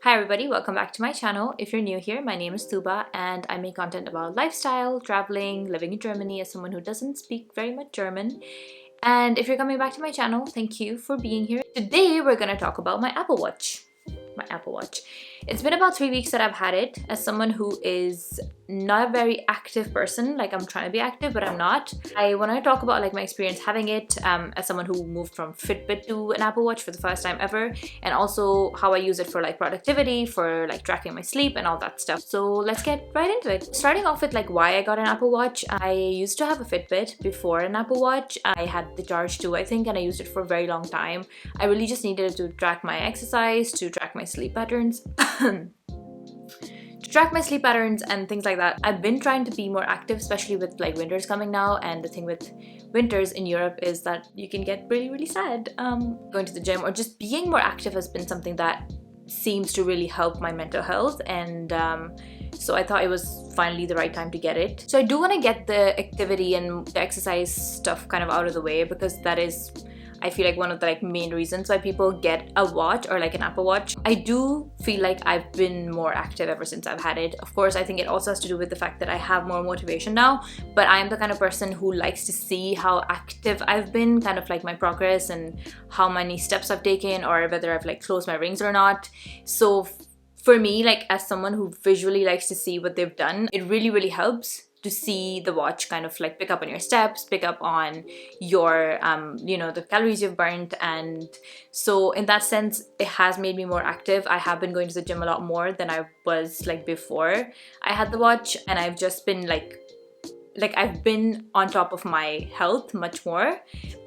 Hi everybody, welcome back to my channel. If you're new here, my name is Tuba and I make content about lifestyle, traveling, living in Germany as someone who doesn't speak very much German. And if you're coming back to my channel, thank you for being here. Today we're gonna talk about my Apple Watch. It's been about 3 weeks that I've had it. As someone who is not a very active person, like I'm trying to be active but I'm not, I want to talk about like my experience having it as someone who moved from Fitbit to an Apple Watch for the first time ever, and also how I use it for like productivity, for like tracking my sleep and all that stuff. So let's get right into it. Starting off with like why I got an Apple Watch. I used to have a Fitbit before an Apple Watch. I had the Charge 2 I think, and I used it for a very long time. I really just needed it to track my exercise, to track my sleep patterns to track my sleep patterns and things like that. I've been trying to be more active, especially with like winters coming now, and the thing with winters in Europe is that you can get really sad. Going to the gym or just being more active has been something that seems to really help my mental health, and so I thought it was finally the right time to get it. So I do want to get the activity and the exercise stuff kind of out of the way, because that is, I feel like, one of the like main reasons why people get a watch or like an Apple Watch. I do feel like I've been more active ever since I've had it. Of course, I think it also has to do with the fact that I have more motivation now, but I'm the kind of person who likes to see how active I've been, kind of like my progress and how many steps I've taken, or whether I've like closed my rings or not. So for me, like as someone who visually likes to see what they've done, it really helps to see the watch kind of like pick up on your steps, pick up on your the calories you've burnt. And so in that sense, it has made me more active. I have been going to the gym a lot more than I was like before I had the watch, and I've just been like I've been on top of my health much more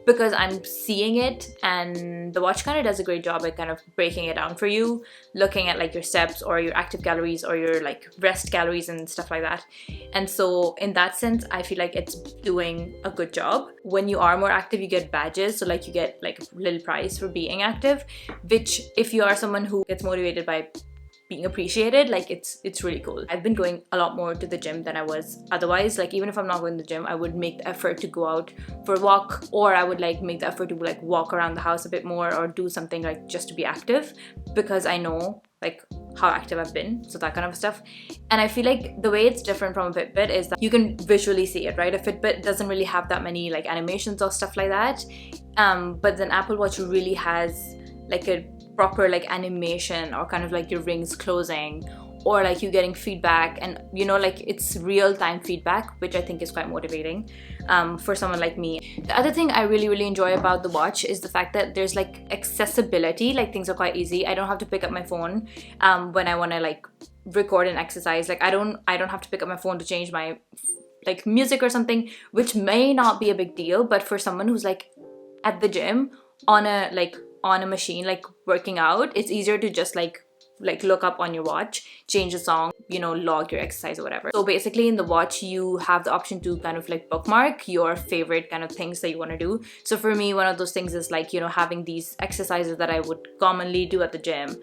because I'm seeing it, and the watch kind of does a great job at kind of breaking it down for you, looking at like your steps or your active calories or your like rest calories and stuff like that. And so in that sense, I feel like it's doing a good job. When you are more active, you get badges, so like you get like a little prize for being active, which if you are someone who gets motivated by being appreciated, like it's really cool. I've been going a lot more to the gym than I was otherwise. Like even if I'm not going to the gym, I would make the effort to go out for a walk, or I would like make the effort to like walk around the house a bit more or do something like just to be active, because I know like how active I've been, so that kind of stuff. And I feel like the way it's different from a Fitbit is that you can visually see it, right? A Fitbit doesn't really have that many like animations or stuff like that, but then Apple Watch really has like a proper like animation, or kind of like your rings closing, or like you getting feedback, and like it's real-time feedback, which I think is quite motivating for someone like me. The other thing I really enjoy about the watch is the fact that there's like accessibility. Like things are quite easy. I don't have to pick up my phone when I want to like record an exercise. Like I don't have to pick up my phone to change my like music or something, which may not be a big deal, but for someone who's like at the gym on a machine like working out, it's easier to just like look up on your watch, change the song, log your exercise or whatever. So basically in the watch you have the option to kind of like bookmark your favorite kind of things that you want to do. So for me, one of those things is like having these exercises that I would commonly do at the gym.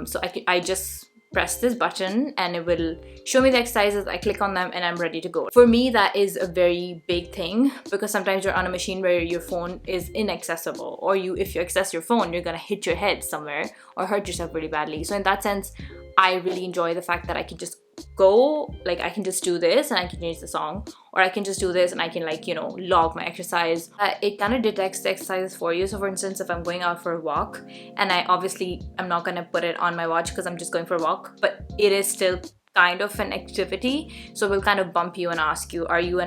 So I just press this button and it will show me the exercises. I click on them and I'm ready to go. For me, that is a very big thing, because sometimes you're on a machine where your phone is inaccessible, or if you access your phone, you're gonna hit your head somewhere or hurt yourself really badly. So in that sense, I really enjoy the fact that I can just go, like I can just do this and I can change the song, or I can just do this and I can like log my exercise. It kind of detects the exercises for you. So for instance, if I'm going out for a walk, and I'm not gonna put it on my watch because I'm just going for a walk, but it is still kind of an activity, so we'll kind of bump you and ask you, are you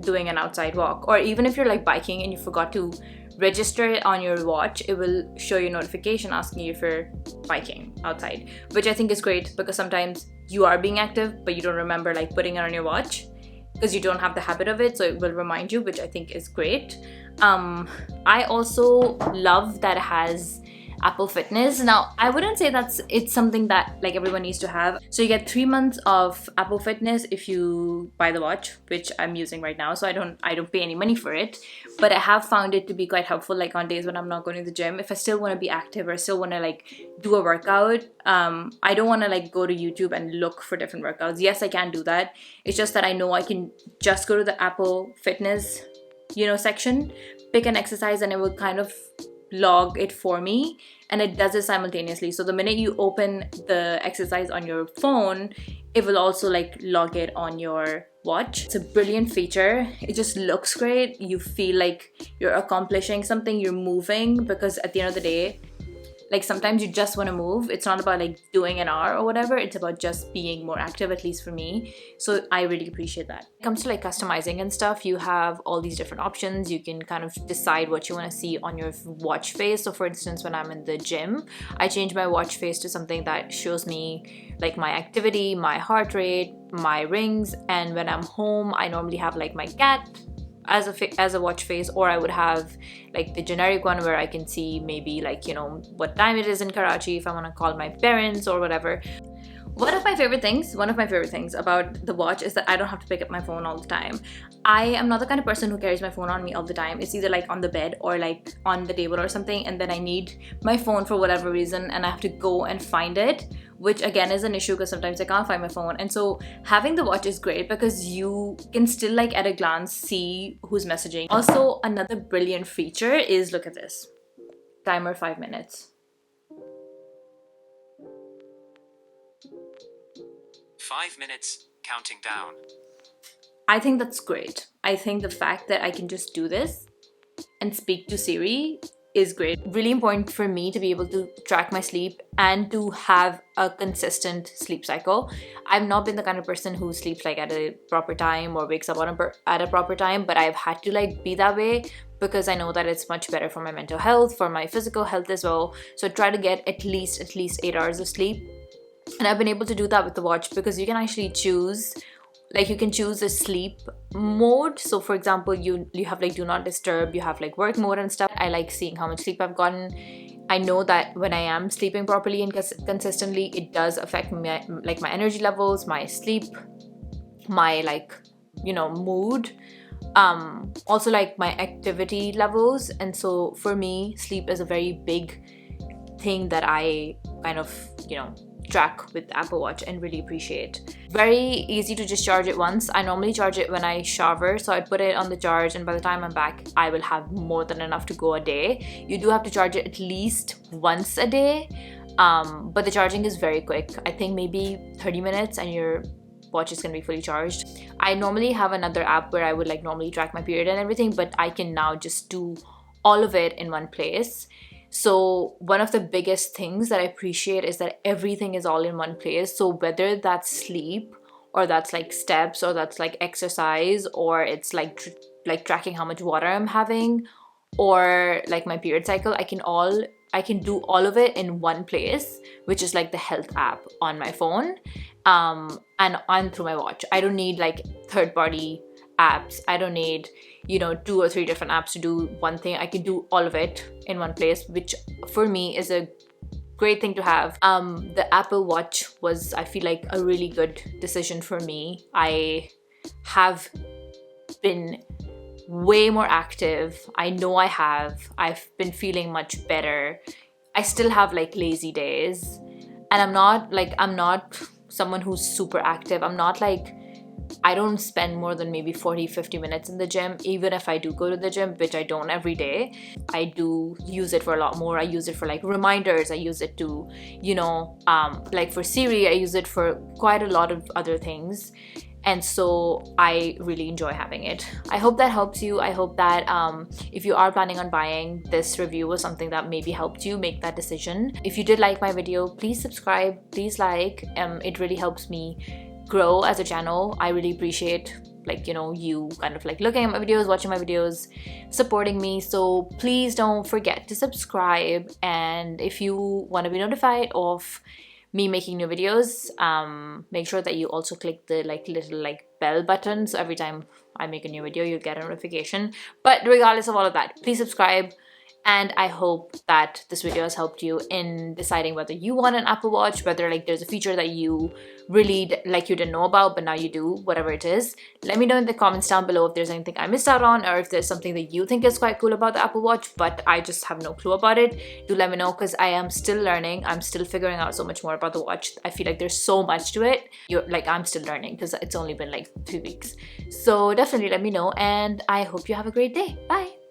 doing an outside walk? Or even if you're like biking and you forgot to register it on your watch, it will show you a notification asking you if you're biking outside, which I think is great, because sometimes you are being active but you don't remember like putting it on your watch because you don't have the habit of it, so it will remind you, which I think is great. I also love that it has Apple Fitness. Now, I wouldn't say it's something that like everyone needs to have. So you get 3 months of Apple Fitness if you buy the watch, which I'm using right now. So I don't pay any money for it, but I have found it to be quite helpful. Like on days when I'm not going to the gym, if I still want to be active or still want to like do a workout, I don't want to like go to YouTube and look for different workouts. Yes, I can do that. It's just that I know I can just go to the Apple Fitness section, pick an exercise, and it will kind of log it for me, and it does it simultaneously. So the minute you open the exercise on your phone, it will also like log it on your watch. It's a brilliant feature. It just looks great. You feel like you're accomplishing something, you're moving, because at the end of the day, like sometimes you just want to move. It's not about like doing an hour or whatever. It's about just being more active, at least for me. So I really appreciate that. When it comes to like customizing and stuff, you have all these different options. You can kind of decide what you want to see on your watch face. So for instance, when I'm in the gym, I change my watch face to something that shows me like my activity, my heart rate, my rings. And when I'm home, I normally have like my cat as a watch face, or I would have like the generic one where I can see maybe like, you know, what time it is in Karachi, if I want to call my parents or whatever. One of my favorite things about the watch is that I don't have to pick up my phone all the time. I am not the kind of person who carries my phone on me all the time. It's either like on the bed or like on the table or something, and then I need my phone for whatever reason and I have to go and find it, which again is an issue because sometimes I can't find my phone. And so having the watch is great because you can still like at a glance see who's messaging. Also, another brilliant feature is, look at this, timer 5 minutes. 5 minutes, counting down. I think that's great. I think the fact that I can just do this and speak to Siri is great. Really important for me to be able to track my sleep and to have a consistent sleep cycle. I've not been the kind of person who sleeps like at a proper time or wakes up at a proper time, but I've had to like be that way because I know that it's much better for my mental health, for my physical health as well. So I try to get at least 8 hours of sleep. And I've been able to do that with the watch because you can actually choose, like you can choose a sleep mode. So for example, you have like do not disturb, you have like work mode and stuff. I like seeing how much sleep I've gotten. I know that when I am sleeping properly and consistently, it does affect my energy levels, my sleep, my like, you know, mood, also like my activity levels. And so for me, sleep is a very big thing that I kind of, you know, track with Apple Watch and really appreciate. Very easy to just charge it once. I normally charge it when I shower, so I put it on the charge and by the time I'm back I will have more than enough to go a day. You do have to charge it at least once a day, but the charging is very quick. I think maybe 30 minutes and your watch is gonna be fully charged. I normally have another app where I would like normally track my period and everything, but I can now just do all of it in one place. So one of the biggest things that I appreciate is that everything is all in one place. So whether that's sleep or that's like steps or that's like exercise or it's like tracking how much water I'm having or like my period cycle, I can do all of it in one place, which is like the health app on my phone and through my watch. I don't need like third-party apps. I don't need, you know, 2 or 3 different apps to do one thing. I can do all of it in one place, which for me is a great thing to have. The Apple Watch was, I feel like, a really good decision for me. I have been way more active. I know I've been feeling much better. I still have like lazy days and I'm not someone who's super active. I don't spend more than maybe 40-50 minutes in the gym, even if I do go to the gym, which I don't every day. I do use it for a lot more. I use it for like reminders. I use it to, you know, like for Siri, I use it for quite a lot of other things. And so I really enjoy having it. I hope that helps you. I hope that if you are planning on buying, this review was something that maybe helped you make that decision. If you did like my video, please subscribe, please like. It really helps me grow as a channel. I really appreciate, like, you know, you kind of like looking at my videos, watching my videos, supporting me. So please don't forget to subscribe. And if you want to be notified of me making new videos, make sure that you also click the like little like bell button, so every time I make a new video you'll get a notification. But regardless of all of that, please subscribe. And I hope that this video has helped you in deciding whether you want an Apple Watch, whether like there's a feature that you really like you didn't know about but now you do, whatever it is. Let me know in the comments down below if there's anything I missed out on, or if there's something that you think is quite cool about the Apple Watch but I just have no clue about it. Do let me know, because I am still learning. I'm still figuring out so much more about the watch. I feel like there's so much to it. I'm still learning because it's only been like 3 weeks. So definitely let me know, and I hope you have a great day. Bye.